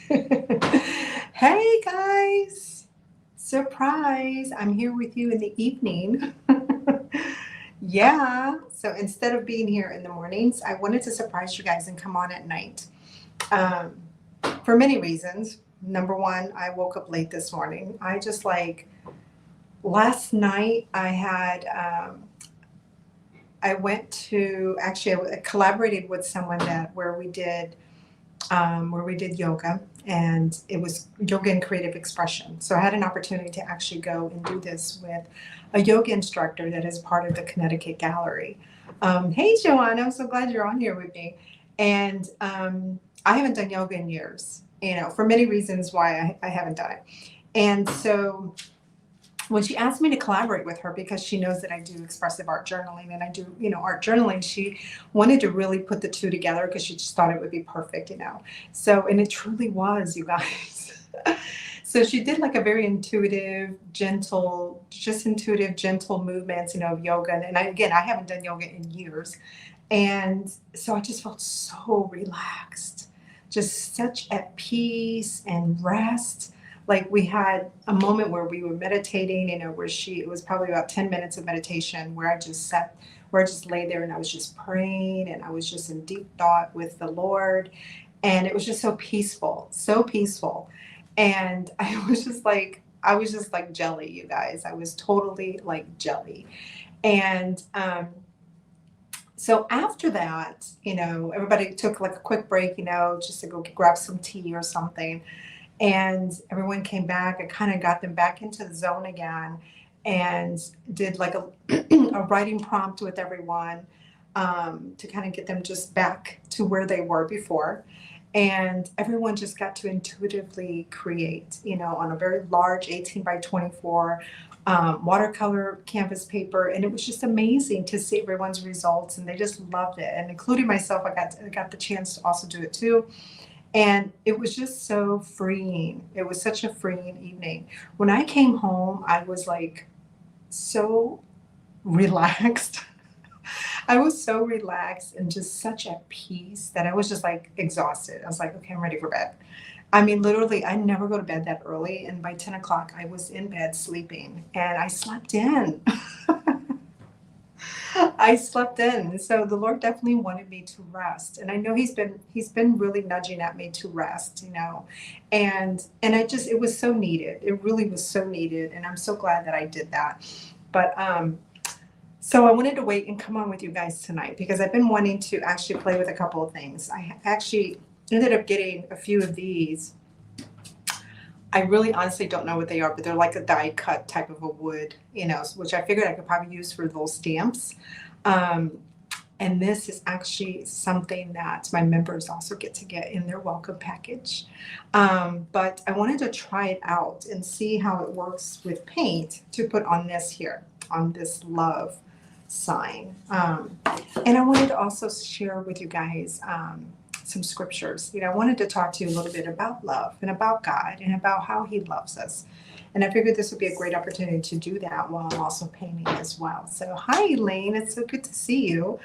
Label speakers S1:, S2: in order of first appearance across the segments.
S1: Hey guys, surprise! I'm here with you in the evening. Yeah, so instead of being here in the mornings, I wanted to surprise you guys and come on at night um, for many reasons. Number one, I woke up late this morning. I just like last night, I went to actually, I collaborated with someone where we did yoga, and it was yoga and creative expression. So I had an opportunity to actually go and do this with a yoga instructor that is part of the Connecticut Gallery. Hey, Joanna, I'm so glad you're on here with me. And I haven't done yoga in years, for many reasons why I haven't done it. And so when she asked me to collaborate with her because she knows that I do expressive art journaling and I do, art journaling, she wanted to really put the two together because she just thought it would be perfect. So, and it truly was, you guys. So she did like a very intuitive, gentle movements, of yoga. And again, I haven't done yoga in years. And so I just felt so relaxed, just such at peace and rest. Like we had a moment where we were meditating, it was probably about 10 minutes of meditation where I just lay there and I was just praying and I was just in deep thought with the Lord. And it was just so peaceful, so peaceful. And I was just like jelly, you guys. I was totally like jelly. And so after that, everybody took like a quick break, just to go grab some tea or something. And everyone came back. I kind of got them back into the zone again and did like a writing prompt with everyone to kind of get them just back to where they were before. And everyone just got to intuitively create, on a very large 18 by 24 watercolor canvas paper. And it was just amazing to see everyone's results. And they just loved it. And including myself, I got the chance to also do it too. And it was just so freeing. It was such a freeing evening. When I came home, I was like so relaxed. I was so relaxed and just such at peace that I was just like exhausted. I was like, okay, I'm ready for bed. I mean, literally, I never go to bed that early. And by 10 o'clock, I was in bed sleeping and I slept in. I slept in. So the Lord definitely wanted me to rest. And I know he's been really nudging at me to rest. And it was so needed. It really was so needed. And I'm so glad that I did that. But so I wanted to wait and come on with you guys tonight because I've been wanting to actually play with a couple of things. I actually ended up getting a few of these. I really honestly don't know what they are, but they're like a die cut type of a wood, which I figured I could probably use for little stamps. Um, and this is actually something that my members also get in their welcome package. But I wanted to try it out and see how it works with paint to put on this here, on this love sign. And I wanted to also share with you guys some scriptures. I wanted to talk to you a little bit about love and about God and about how He loves us. And I figured this would be a great opportunity to do that while I'm also painting as well. So, hi, Elaine. It's so good to see you.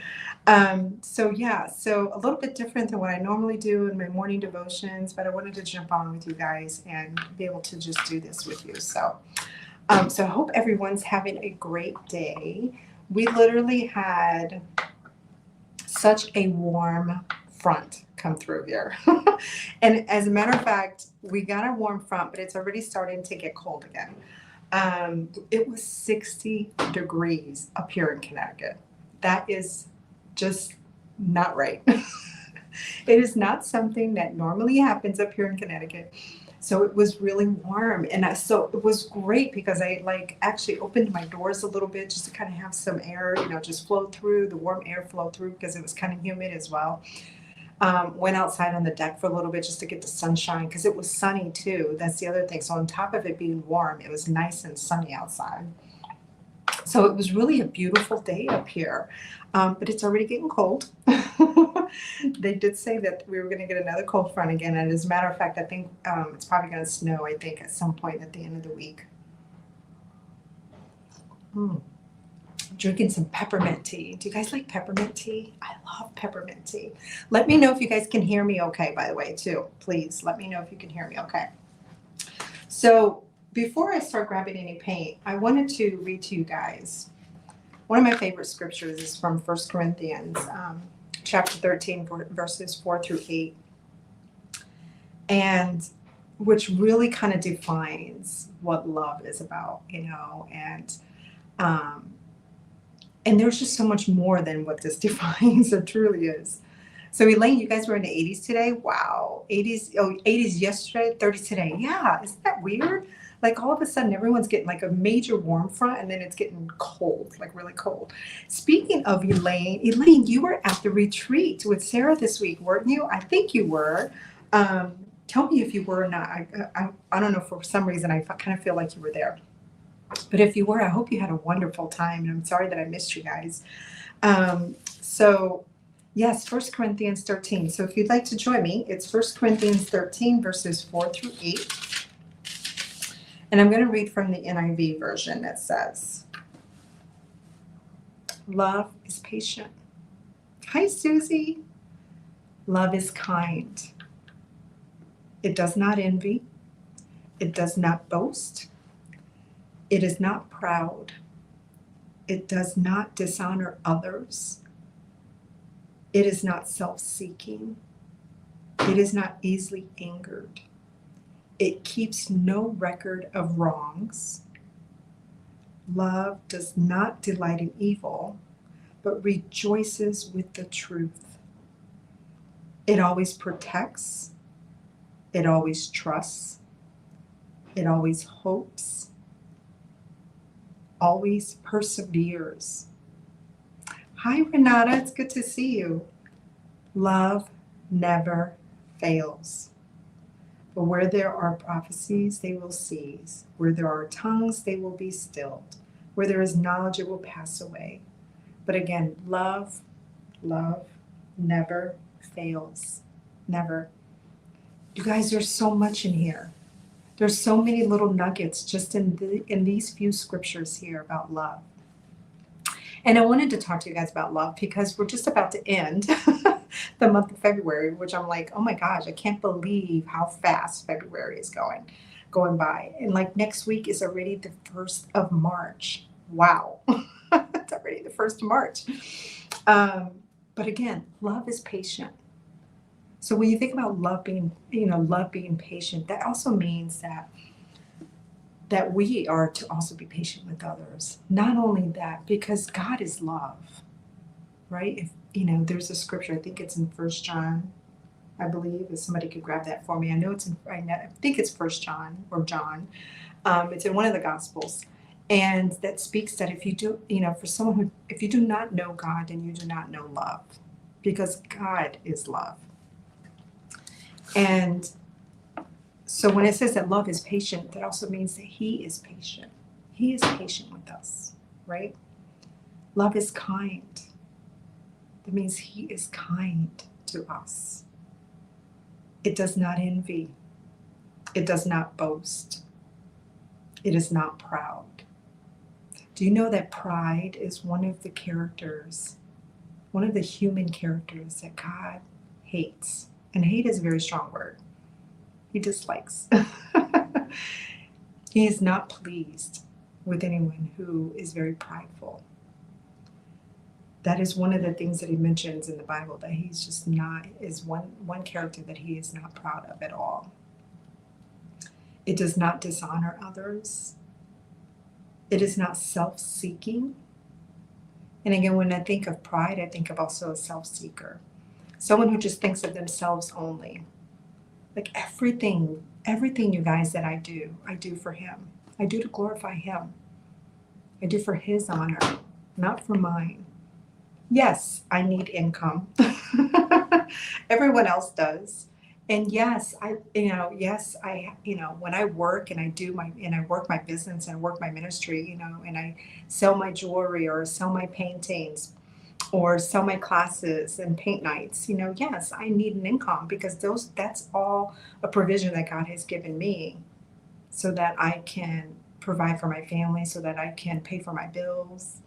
S1: So a little bit different than what I normally do in my morning devotions, but I wanted to jump on with you guys and be able to just do this with you. So I hope everyone's having a great day. We literally had such a warm front come through here. And as a matter of fact, we got a warm front, but it's already starting to get cold again. It was 60 degrees up here in Connecticut. That is just not right. It is not something that normally happens up here in Connecticut. So it was really warm. So it was great because I like actually opened my doors a little bit just to kind of have some air, just flow through, the warm air flow through because it was kind of humid as well. Went outside on the deck for a little bit just to get the sunshine because it was sunny too. That's the other thing. So on top of it being warm, it was nice and sunny outside. So it was really a beautiful day up here, but it's already getting cold. They did say that we were going to get another cold front again, and as a matter of fact, I think it's probably going to snow, I think, at some point at the end of the week. I'm drinking some peppermint tea. Do you guys like peppermint tea? I love peppermint tea. Let me know if you guys can hear me okay, by the way, too. Please let me know if you can hear me okay. So before I start grabbing any paint, I wanted to read to you guys. One of my favorite scriptures is from 1 Corinthians chapter 13, verses 4 through 8. And which really kind of defines what love is about, and there's just so much more than what this defines. It truly is. So Elaine, you guys were in the 80s today? Wow. 80s yesterday, 30s today. Yeah, isn't that weird? Like all of a sudden everyone's getting like a major warm front and then it's getting cold, like really cold. Speaking of Elaine, you were at the retreat with Sarah this week, weren't you? I think you were. Tell me if you were or not. I don't know, for some reason I kind of feel like you were there. But if you were, I hope you had a wonderful time. And I'm sorry that I missed you guys. So yes, 1 Corinthians 13. So if you'd like to join me, it's 1 Corinthians 13, verses 4 through 8. And I'm going to read from the NIV version that says, love is patient. Hi, Susie. Love is kind. It does not envy. It does not boast. It is not proud. It does not dishonor others. It is not self-seeking. It is not easily angered. It keeps no record of wrongs. Love does not delight in evil, but rejoices with the truth. It always protects. It always trusts. It always hopes. Always perseveres. Hi, Renata. It's good to see you. Love never fails. But where there are prophecies, they will cease. Where there are tongues, they will be stilled. Where there is knowledge, it will pass away. But again, love never fails. Never. You guys, there's so much in here. There's so many little nuggets just in these few scriptures here about love. And I wanted to talk to you guys about love because we're just about to end the month of February, which I'm like, oh my gosh, I can't believe how fast February is going by. And like next week is already the 1st of March. Wow. It's already the 1st of March. But again, love is patient. So when you think about love being patient, that also means that we are to also be patient with others. Not only that, because God is love, right? If there's a scripture, I think it's in 1 John, I believe, if somebody could grab that for me. I think it's 1 John or John. It's in one of the Gospels. And that speaks that if you do, if you do not know God, then you do not know love, because God is love. And so when it says that love is patient, that also means that He is patient. He is patient with us, right? Love is kind. That means He is kind to us. It does not envy. It does not boast. It is not proud. Do you know that pride is one of the characters, one of the human characters that God hates? And hate is a very strong word. He dislikes. He is not pleased with anyone who is very prideful. That is one of the things that He mentions in the Bible, that He's just not, is one character that He is not proud of at all. It does not dishonor others. It is not self-seeking. And again, when I think of pride, I think of also a self-seeker. Someone who just thinks of themselves only. Like everything you guys that I do for Him. I do to glorify Him. I do for His honor, not for mine. Yes, I need income. Everyone else does. And yes, when I work and I work my business and work my ministry, and I sell my jewelry or sell my paintings or sell my classes and paint nights, yes, I need an income, because that's all a provision that God has given me so that I can provide for my family, so that I can pay for my bills,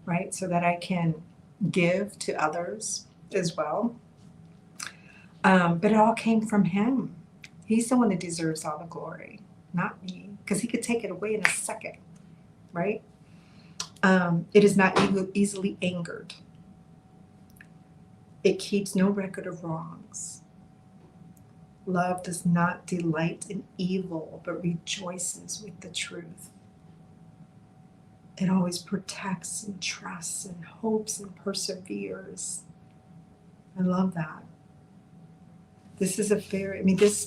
S1: right? So that I can give to others as well. But it all came from him. He's the one that deserves all the glory, not me, because he could take it away in a second, right? It is not easily angered. It keeps no record of wrongs. Love does not delight in evil, but rejoices with the truth. It always protects and trusts and hopes and perseveres. I love that. This is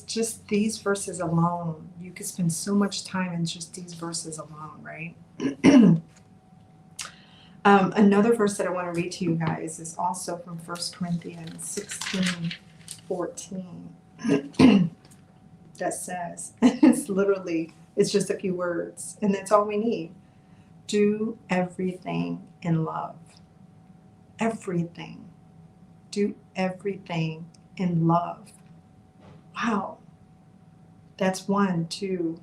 S1: just these verses alone, you could spend so much time in just these verses alone, right? Another verse that I want to read to you guys is also from 1 Corinthians 16:14. That says, it's just a few words, and that's all we need. Do everything in love. Everything. Do everything in love. Wow. That's 1, 2,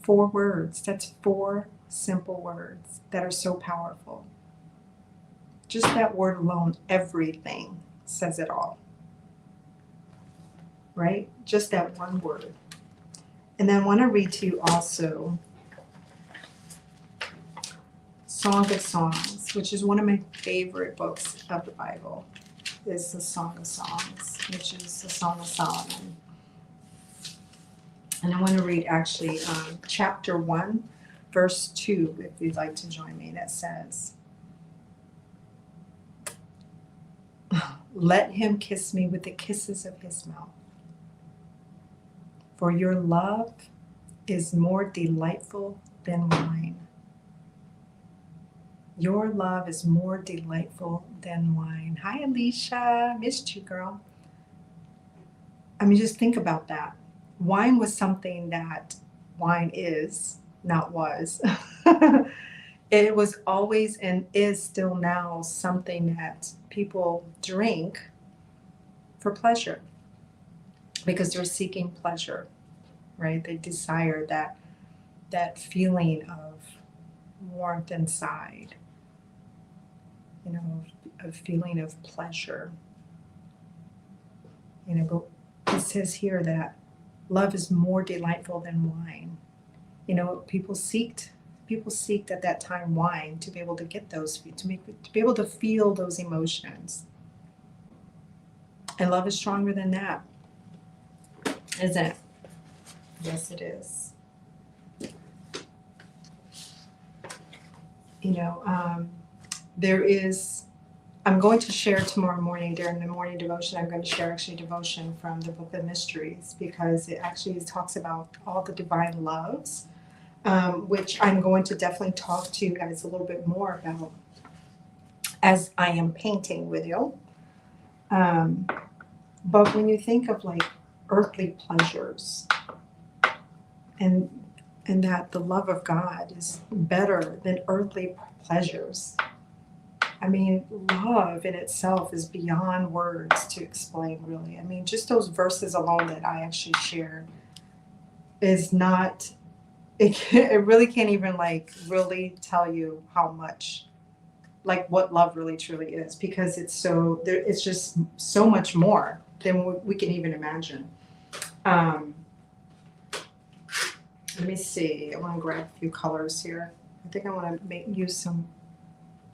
S1: 4 words. That's 4 simple words that are so powerful. Just that word alone, everything, says it all. Right? Just that one word. And then I want to read to you also Song of Songs, which is one of my favorite books of the Bible, is the Song of Songs, which is the Song of Solomon. And I want to read actually chapter 1, verse 2, if you'd like to join me. That says, let him kiss me with the kisses of his mouth. For your love is more delightful than wine. Your love is more delightful than wine. Hi, Alicia. Missed you, girl. I mean, just think about that. Wine was something that wine is, not was. It was always and is still now something that people drink for pleasure because they're seeking pleasure, right? They desire that feeling of warmth inside, a feeling of pleasure. But it says here that love is more delightful than wine. People seeked at that time wine to be able to get those, to be able to feel those emotions. And love is stronger than that, isn't it? Yes, it is. I'm going to share tomorrow morning during the morning devotion. I'm going to share actually devotion from the Book of Mysteries, because it actually talks about all the divine loves, which I'm going to definitely talk to you guys a little bit more about as I am painting with you. But when you think of like earthly pleasures, and that the love of God is better than earthly pleasures. I mean, love in itself is beyond words to explain, really. I mean, just those verses alone that I actually shared is not, it really can't even really tell you how much, what love really truly is, because it's just so much more than we can even imagine. Let me see. I want to grab a few colors here. I think I want to use some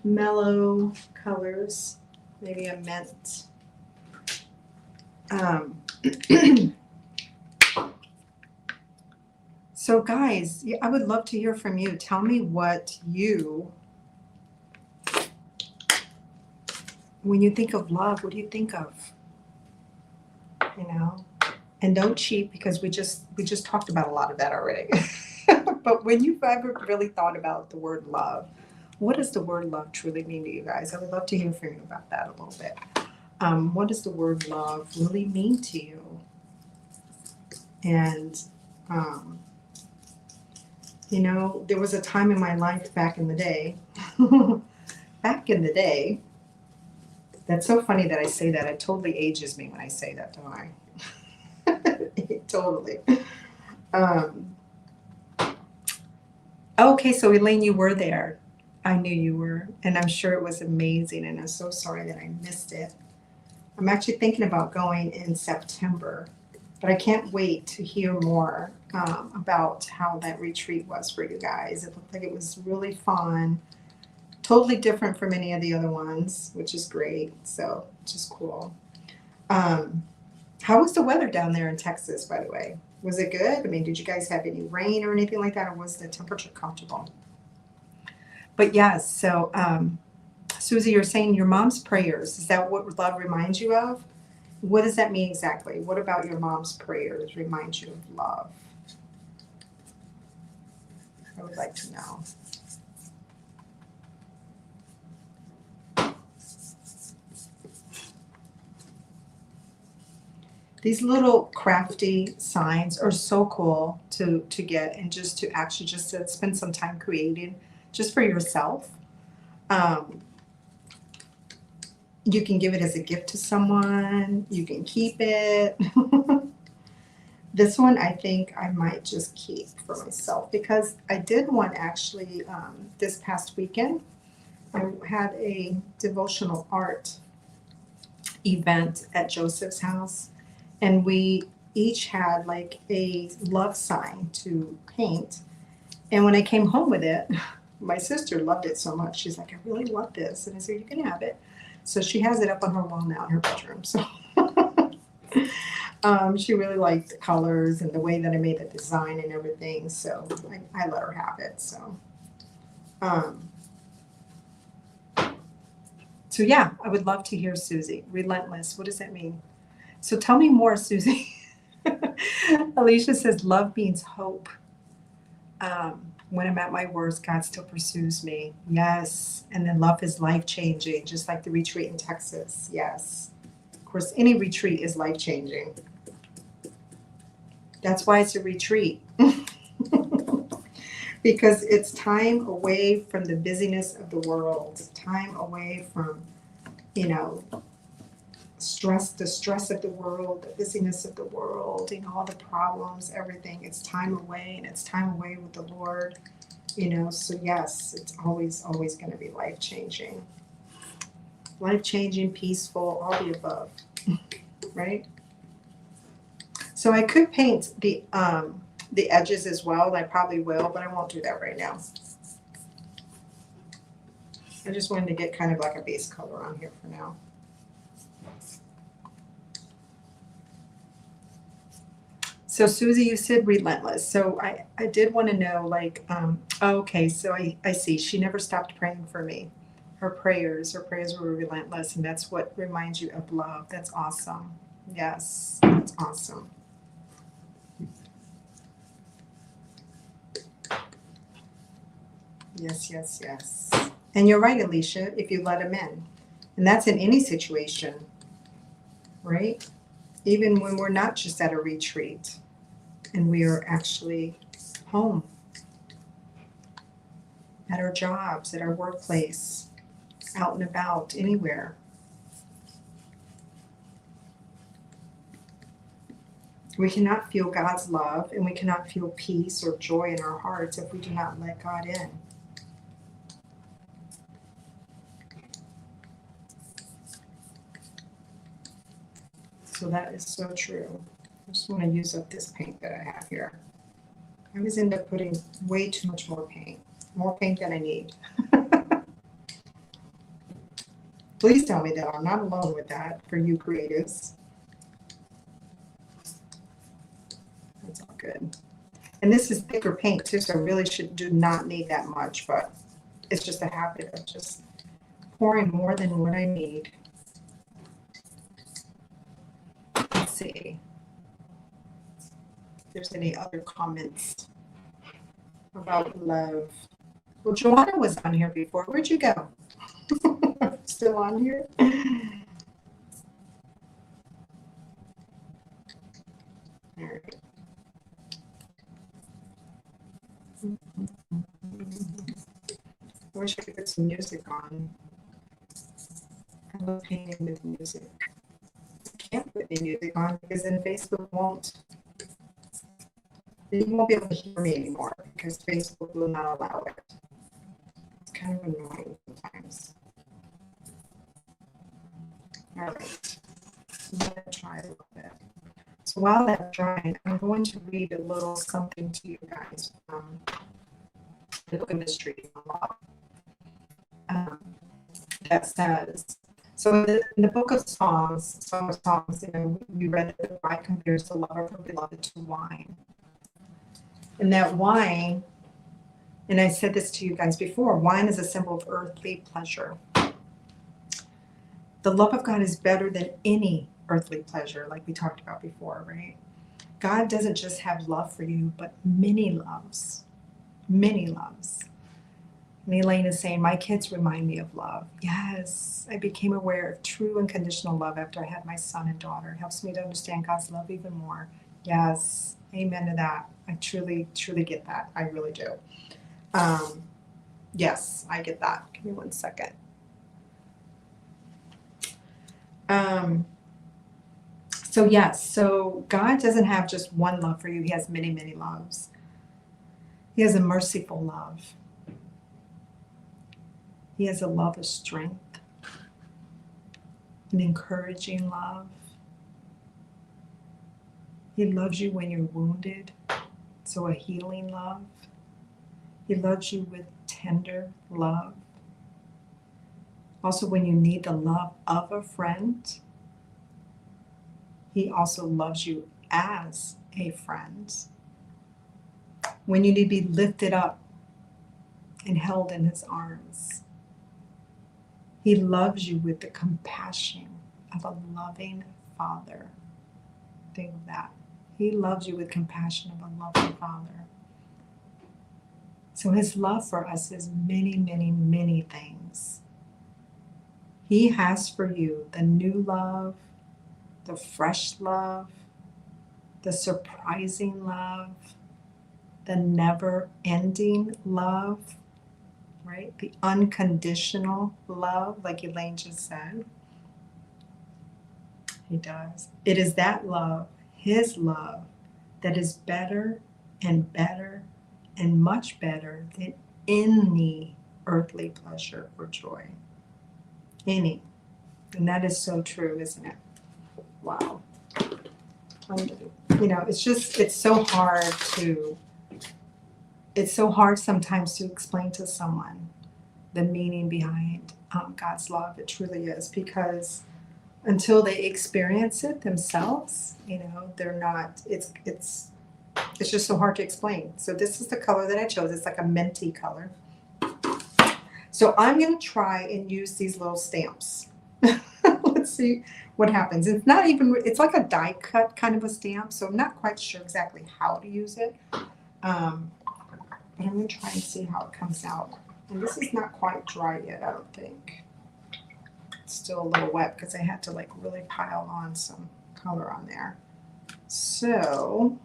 S1: mellow colors, maybe a mint. So guys, I would love to hear from you. Tell me what when you think of love, what do you think of? And don't cheat, because we just talked about a lot of that already. But when you've ever really thought about the word love, what does the word love truly mean to you guys? I would love to hear from you about that a little bit. What does the word love really mean to you? And, there was a time in my life back in the day, that's so funny that I say that. It totally ages me when I say that, don't I? Totally. Okay, so Elaine, you were there. I knew you were, and I'm sure it was amazing, and I'm so sorry that I missed it. I'm actually thinking about going in September, but I can't wait to hear more about how that retreat was for you guys. It looked like it was really fun, totally different from any of the other ones, which is great. So, just cool. Um, how was the weather down there in Texas, by the way? Was it good? I mean, did you guys have any rain or anything like that, or was the temperature comfortable? But yes, so Susie, you're saying your mom's prayers. Is that what love reminds you of? What does that mean exactly? What about your mom's prayers reminds you of love? I would like to know. These little crafty signs are so cool to get and just to actually just to spend some time creating just for yourself. Um, you can give it as a gift to someone. You can keep it. This one I think I might just keep for myself because I did one actually this past weekend. I had a devotional art event at Joseph's house, and we each had like a love sign to paint. And when I came home with it, my sister loved it so much. She's like, I really want this. And I said, you can have it. So she has it up on her wall now in her bedroom. So she really liked the colors and the way that I made the design and everything. So I let her have it. Um, so yeah, I would love to hear Susie. Relentless. What does that mean? So tell me more, Susie. Alicia says, love means hope. When I'm at my worst, God still pursues me. Yes. And then love is life changing, just like the retreat in Texas. Yes. Of course, any retreat is life changing. That's why it's a retreat. Because it's time away from the busyness of the world, time away from, you know, the stress of the world, the busyness of the world, all the problems, everything. It's time away, and it's time away with the Lord, So yes, it's always going to be life-changing, peaceful, all the above, right? So I could paint the edges as well, and I probably will, but I won't do that right now. I just wanted to get kind of like a base color on here for now. So Susie, you said relentless. So I did want to know, like, okay, so I see. She never stopped praying for me. Her prayers were relentless, and that's what reminds you of love. That's awesome. Yes, that's awesome. Yes, yes, yes. And you're right, Alicia, if you let him in. And that's in any situation, right? Even when we're not just at a retreat and we are actually home, at our jobs, at our workplace, out and about, anywhere. We cannot feel God's love, and we cannot feel peace or joy in our hearts if we do not let God in. So that is so true. I just want to use up this paint that I have here. I always end up putting way too much more paint than I need. Please tell me that I'm not alone with that for you creatives. That's all good. And this is thicker paint too, so I really do not need that much, but it's just a habit of just pouring more than what I need. Let's see if there's any other comments about love. Well, Joanna was on here before. Where'd you go? Still on here? All right. I wish I could put some music on. I love painting with music. I can't put any music on because then Facebook won't. You won't be able to hear me anymore because Facebook will not allow it. It's kind of annoying sometimes. All right, let it dry a little bit. So while that's drying, I'm going to read a little something to you guys from the Book of Mysteries that says, so in the Book of Songs, Song of Songs, we read that the bride compares the lover of her beloved to wine. And that wine, and I said this to you guys before, wine is a symbol of earthly pleasure. The love of God is better than any earthly pleasure, like we talked about before, right? God doesn't just have love for you, but many loves. Many loves. And Elaine is saying, my kids remind me of love. Yes, I became aware of true unconditional love after I had my son and daughter. It helps me to understand God's love even more. Yes, amen to that. I truly, truly get that. I really do. Yes, I get that. Give me 1 second. So yes, so God doesn't have just one love for you. He has many, many loves. He has a merciful love. He has a love of strength, an encouraging love. He loves you when you're wounded, so a healing love. He loves you with tender love. Also, when you need the love of a friend, He also loves you as a friend. When you need to be lifted up and held in His arms, He loves you with the compassion of a loving Father. Think of that. He loves you with compassion of a loving Father. So His love for us is many, many, many things. He has for you the new love, the fresh love, the surprising love, the never-ending love, right? The unconditional love, like Elaine just said. He does. It is that love, His love, that is better and better and much better than any earthly pleasure or joy. Any. And that is so true, isn't it? Wow. It's so hard sometimes to explain to someone the meaning behind God's love. It truly is, because until they experience it themselves, they're not, it's just so hard to explain. So this is the color that I chose. It's like a minty color. So I'm going to try and use these little stamps. Let's see what happens. It's like a die cut kind of a stamp, so I'm not quite sure exactly how to use it. But I'm going to try and see how it comes out. And this is not quite dry yet, I don't think. It's still a little wet because I had to really pile on some color on there. So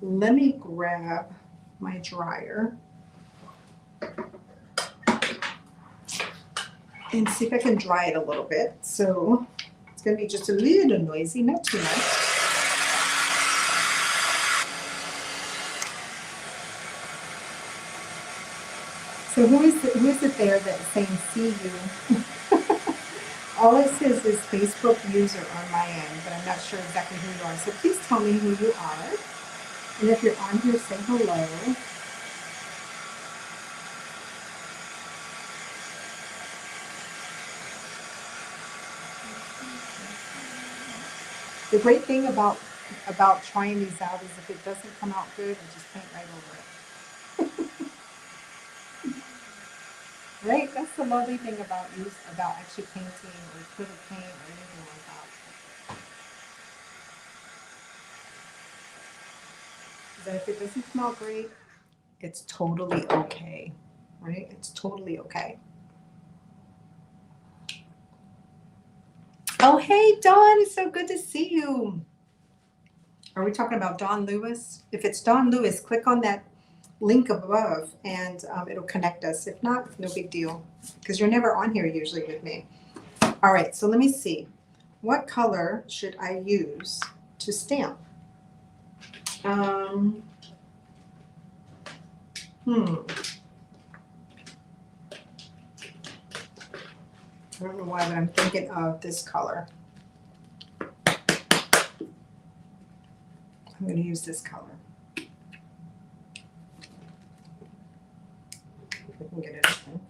S1: let me grab my dryer and see if I can dry it a little bit. So it's going to be just a little noisy, not too much. So who is it there that's saying see you? All it says is Facebook user on my end, but I'm not sure exactly who you are. So please tell me who you are. And if you're on here, say hello. The great thing about trying these out is if it doesn't come out good, I just paint right over it. Right? That's the lovely thing about actually painting or acrylic paint or anything like that. Is that if it doesn't come out great, it's totally okay. Right? It's totally okay. Oh, hey, Dawn. It's so good to see you. Are we talking about Dawn Lewis? If it's Dawn Lewis, click on that link above and it'll connect us. If not, no big deal, because you're never on here usually with me. All right, so let me see. What color should I use to stamp? I don't know why, but I'm thinking of this color. I'm going to use this color. If I can get it open.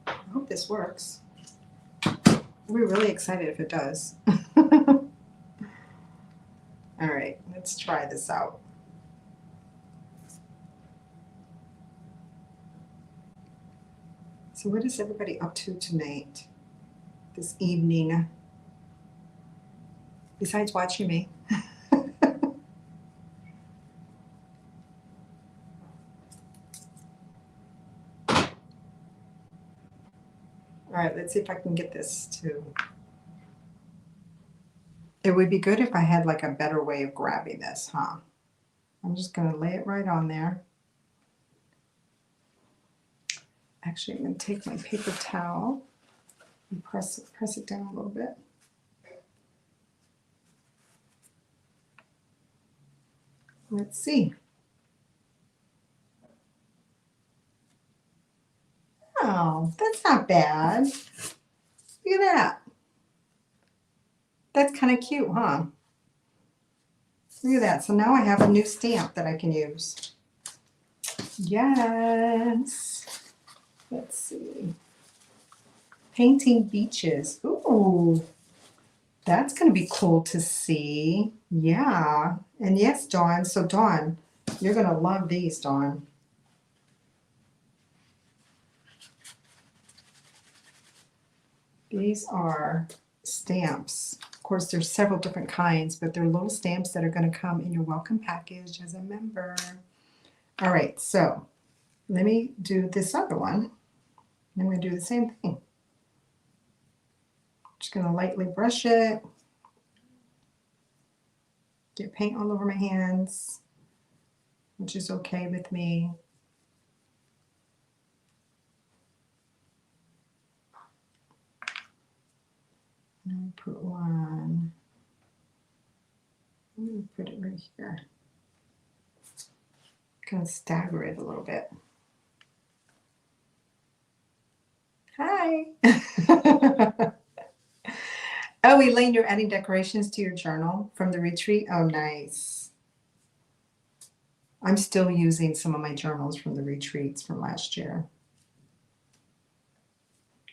S1: I hope this works. I'll be really excited if it does. All right, let's try this out. So what is everybody up to tonight, this evening, besides watching me? All right, let's see if I can get this to. It would be good if I had like a better way of grabbing this, huh? I'm just going to lay it right on there. Actually, I'm going to take my paper towel and press it down a little bit. Let's see. Oh, that's not bad. Look at that. That's kind of cute, huh? Look at that. So now I have a new stamp that I can use. Yes. Let's see. Painting beaches. Ooh, that's going to be cool to see. Yeah. And yes, Dawn. So Dawn, you're going to love these, Dawn. These are stamps. Of course, there's several different kinds, but they're little stamps that are going to come in your welcome package as a member. All right, so let me do this other one. I'm going to do the same thing. Just going to lightly brush it. Get paint all over my hands, which is okay with me. And I'll put one. I'm going to put it right here. Kind of stagger it a little bit. Hi. Oh, Elaine, you're adding decorations to your journal from the retreat? Oh, nice. I'm still using some of my journals from the retreats from last year.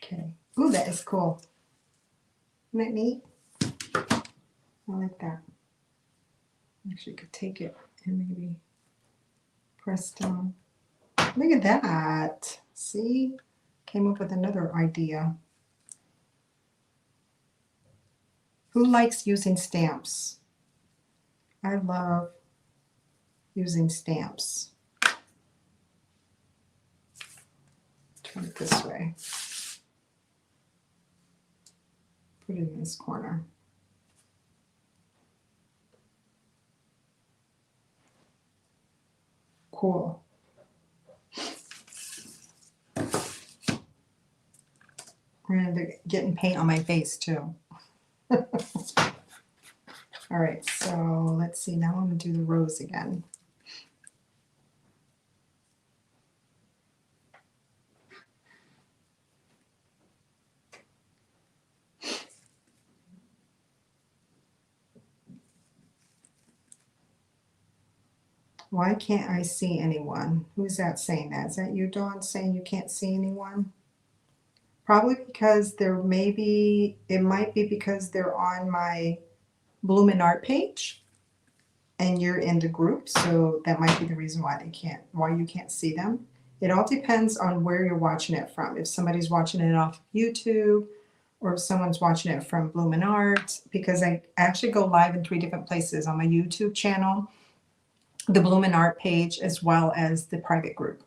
S1: Okay. Ooh, that is cool. Isn't that neat? I like that. Actually, could take it and maybe press down. Look at that. See? Came up with another idea. Who likes using stamps? I love using stamps. Turn it this way. Put it in this corner. Cool. We're going to be getting paint on my face too. All right, so let's see. Now I'm going to do the rose again. Why can't I see anyone? Who's that saying that? Is that you, Dawn, saying you can't see anyone? Probably because it might be because they're on my Bloom and Art page and you're in the group, so that might be the reason why you can't see them. It all depends on where you're watching it from. If somebody's watching it off YouTube or if someone's watching it from Bloom and Art, because I actually go live in 3 different places on my YouTube channel, the Bloom and Art page, as well as the private group.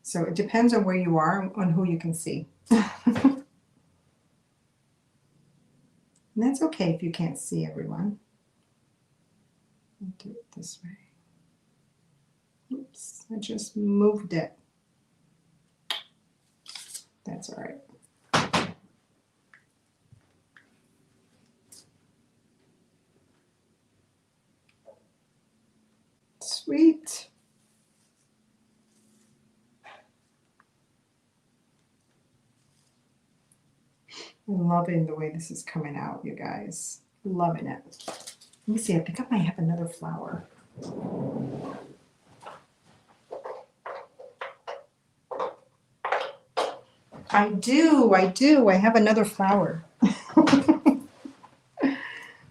S1: So it depends on where you are, on who you can see. And that's okay if you can't see everyone. I'll do it this way. Oops, I just moved it. That's all right. I'm loving the way this is coming out, you guys. Loving it. Let me see, I think I might have another flower. I do. I have another flower.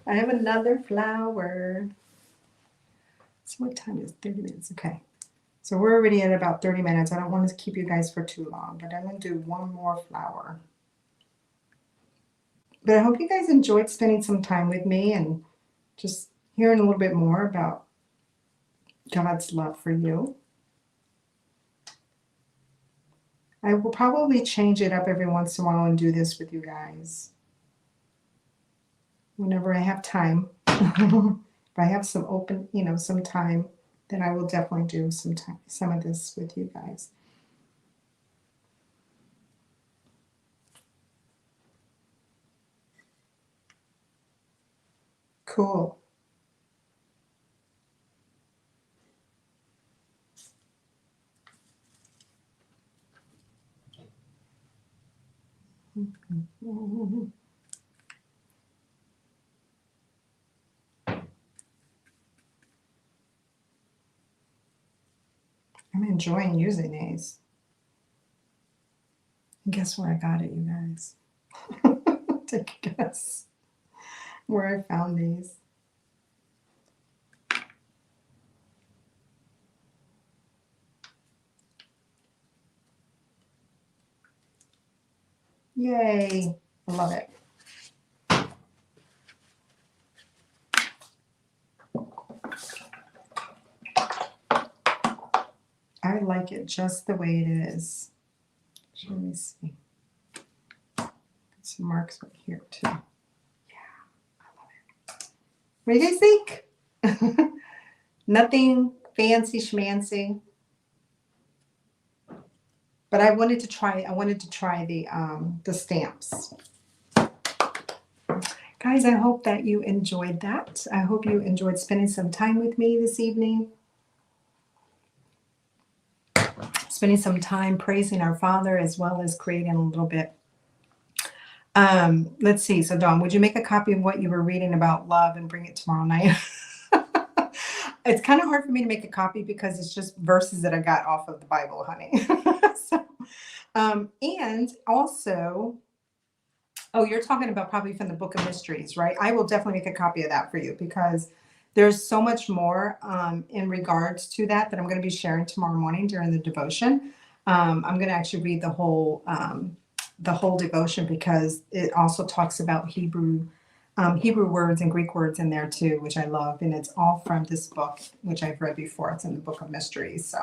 S1: I have another flower. So what time is it? 30 minutes. Okay. So we're already at about 30 minutes. I don't want to keep you guys for too long, but I'm going to do one more flower. But I hope you guys enjoyed spending some time with me and just hearing a little bit more about God's love for you. I will probably change it up every once in a while and do this with you guys. Whenever I have time. If I have some open, some time, then I will definitely do some of this with you guys. Cool. I'm enjoying using these. And guess where I got it, you guys? Take a guess where I found these. Yay! I love it. I like it just the way it is. Let me see. Put some marks right here too. Yeah, I love it. What do you guys think? Nothing fancy schmancy. But I wanted to try the stamps. Guys, I hope that you enjoyed that. I hope you enjoyed spending some time with me this evening. Spending some time praising our Father as well as creating a little bit. Let's see. So Dawn, would you make a copy of what you were reading about love and bring it tomorrow night? It's kind of hard for me to make a copy because it's just verses that I got off of the Bible, honey. So, and also, oh, you're talking about probably from the Book of Mysteries, right? I will definitely make a copy of that for you because there's so much more in regards to that I'm going to be sharing tomorrow morning during the devotion. I'm going to actually read the whole devotion because it also talks about Hebrew words and Greek words in there too, which I love. And it's all from this book, which I've read before. It's in the Book of Mysteries. So,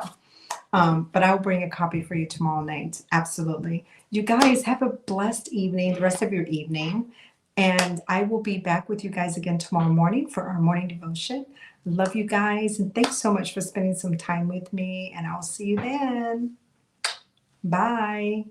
S1: but I'll bring a copy for you tomorrow night. Absolutely. You guys have a blessed evening, the rest of your evening. And I will be back with you guys again tomorrow morning for our morning devotion. Love you guys. And thanks so much for spending some time with me. And I'll see you then. Bye.